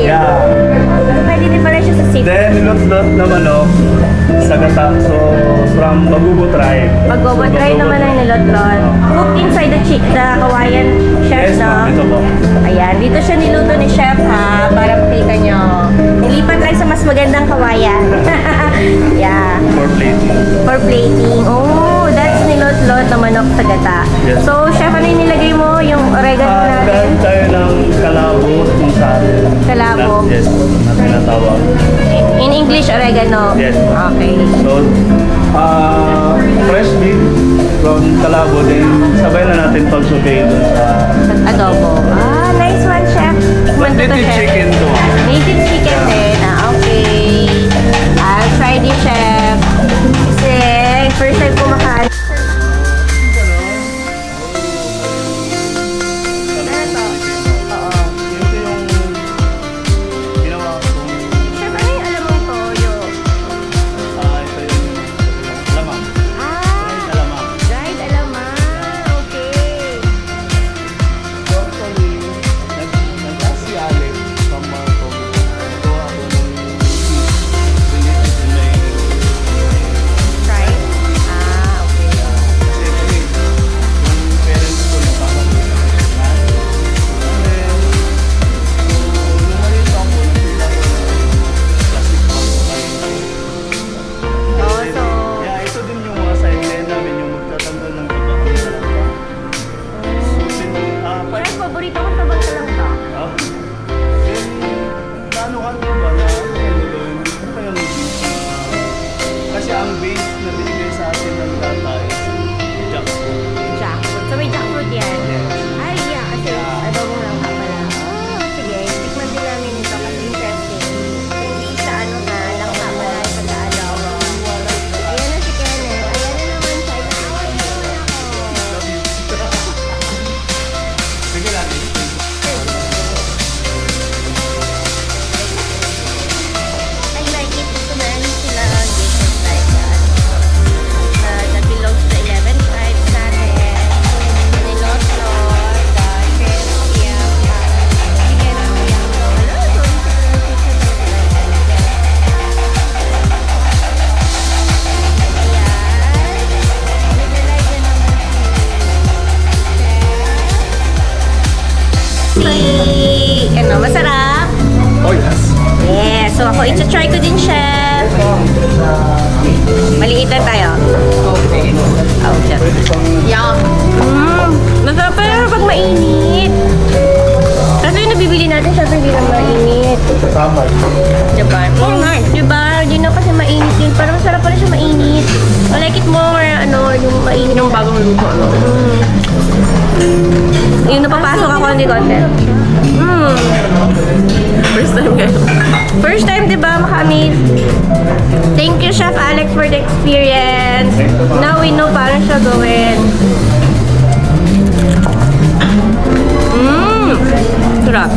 Yeah. Pwede din pala siya sa seafood. Then, nilot-lot na manok sa gata. So, from Bagubo tribe. Bagubo tribe naman ang nilot-lot. Cooked inside the Hawaiian chef, Yes, no? ito po. Ayan, dito siya niluto ni chef, ha? Para makita nyo. Nilipat lang sa mas magandang Hawaiian. Yeah. For plating. For plating. Oh, that's nilot-lot na manok sa gata. Yes. So, chef, ano yung nilagay mo? Yung oregano natin? Nagkaroon tayo ng kalabo kung saan. Kalabo. Yes, na tinatawag. In English, oregano? Yes. Okay. So, fresh meat from kalabo, then sabay na natin pag-saute dun sa Adobo. Ah, nice one, chef. But native chicken to. Native chicken din. Ah, okay. I'll try this, chef. Kasi, first time kumakain. Ano, masarap? Oh, yes. Yes. So, ako iti-try ko din, chef. Maliit lang tayo. Okay. Oh, chef. Yum. Masarap pero pag mainit. Kasi yung nabibili natin, syempre hindi na mainit. Tama. Diba? Diba? Hindi na kasi mainit yun. Parang masarap pala siya mainit. I like it more, ano, yung mainit. Yung bagong luto, ano? Yung napapasok ako hindi konti. First time kayo. First time, diba, makamit? Thank you, Chef Alex, for the experience. Now we know paano siya gawin. Sarap.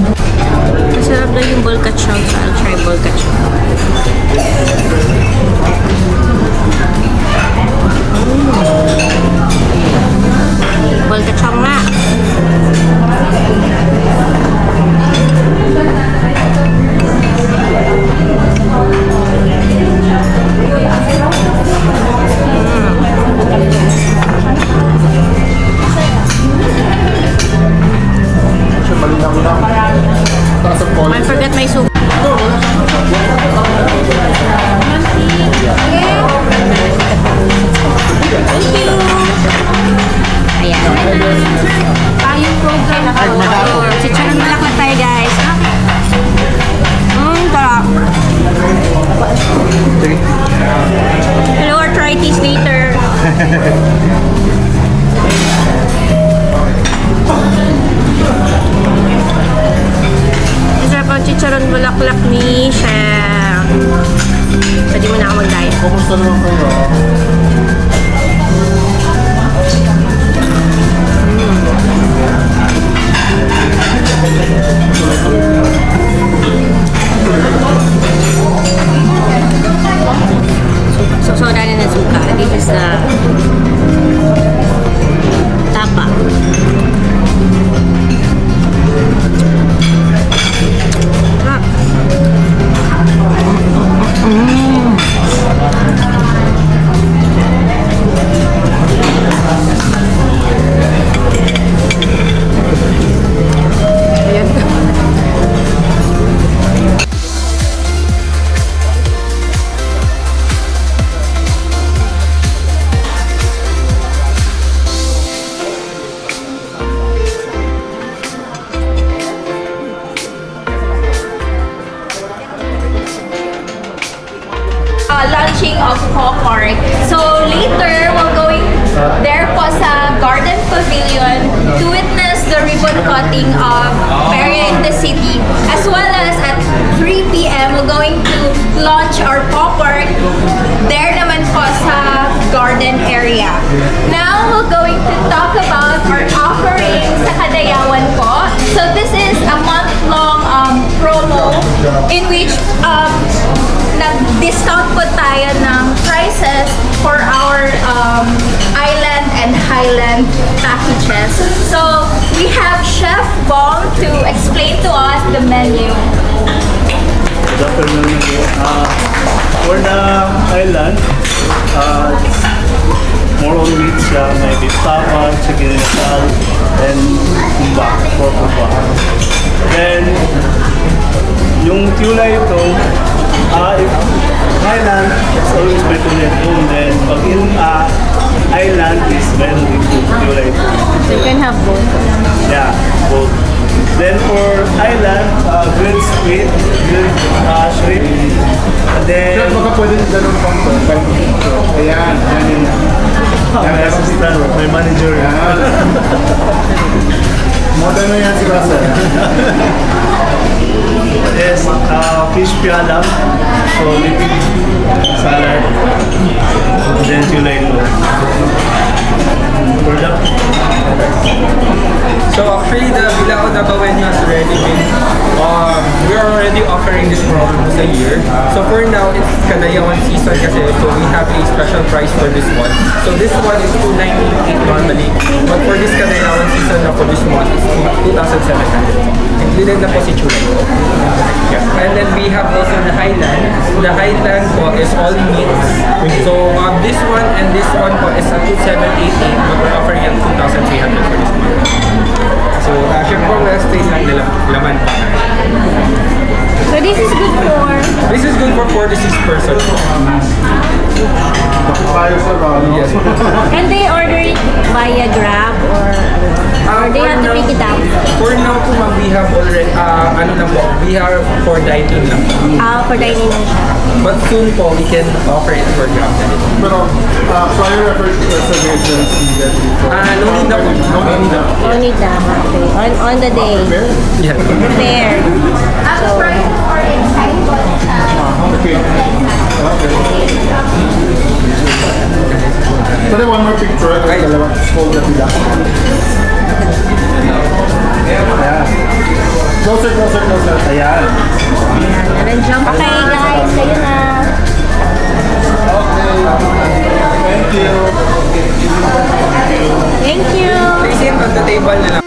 Masarap na yung bolkachon. So, I'll try bolkachon. Bolkachon nga. I forgot my soup. Tayong program na si Charon malakot tayo, guys. Sarap. Hello, arthritis later. Masarap ang chicharon bulaklak ni Chef. Pwede mo na ako mag-diet. Kumusta naman kayo? So, soda na ng suka. This is the tapa. Ah. there po sa Garden Pavilion to witness the ribbon cutting of Feria in the City. As well as at 3 p.m. we're going to launch our pop art there naman po sa garden area. Now we're going to talk about our offering sa Kadayawan po. So this is a month-long promo in which nag-discount po tayo ng prices for our island and highland packages. So we have Chef Bong to explain to us the menu. Good afternoon again. For the island, it's more on meat siya. May beef tapa, chicken asal, and kumba, pork kumba. Then, yung tula ito, if Highland, it's always better than home. Then, pag in island, is better than tula ito. So you can have both. Yeah, both. Then for island, grilled squid, grilled shrimp. And then, Baka pwede ganun pang to. Ayan, yan yun. my assistant, my manager. Modern na yan si Russell. Yes, fish pialam, so liquid salad, and then tulaito. For the So actually, the Bilao Dabawen has already been, we're already offering this program a year. So for now, it's Kadayawan season kasi, so we have a special price for this one. So this one is 298 normally, but for this Kadayawan season na for this month, it's 2,700. Included na po si Chula. Yeah. And then we have also the Highland. The Highland po is all meats. So this one and this one po is at 2,788, but we're offering at 2,300 for this month. So, syempre, we'll stay lang nila laman pa. So this is good for... This is good for 4 to 6 persons. Tayo sa Rano. Yes. Can they order it via Grab or they have to pick it up? For now po, ma'am, we have already, we are for dining lang. For dining na siya. But soon po, we can offer it for Grab na rin. Pero, prior reservations needed before. No need na po. No need na po. Only the okay. On the day. Yeah. Prepare. Ang price for inside po Okay. Okay. So then one more picture. Right. Dalawa. Hold the pila. Ayan. Closer, closer, closer. Ayan. Nandiyan pa kayo guys. Kayo na. Okay. Thank you. Thank you. Place it on the table na lang.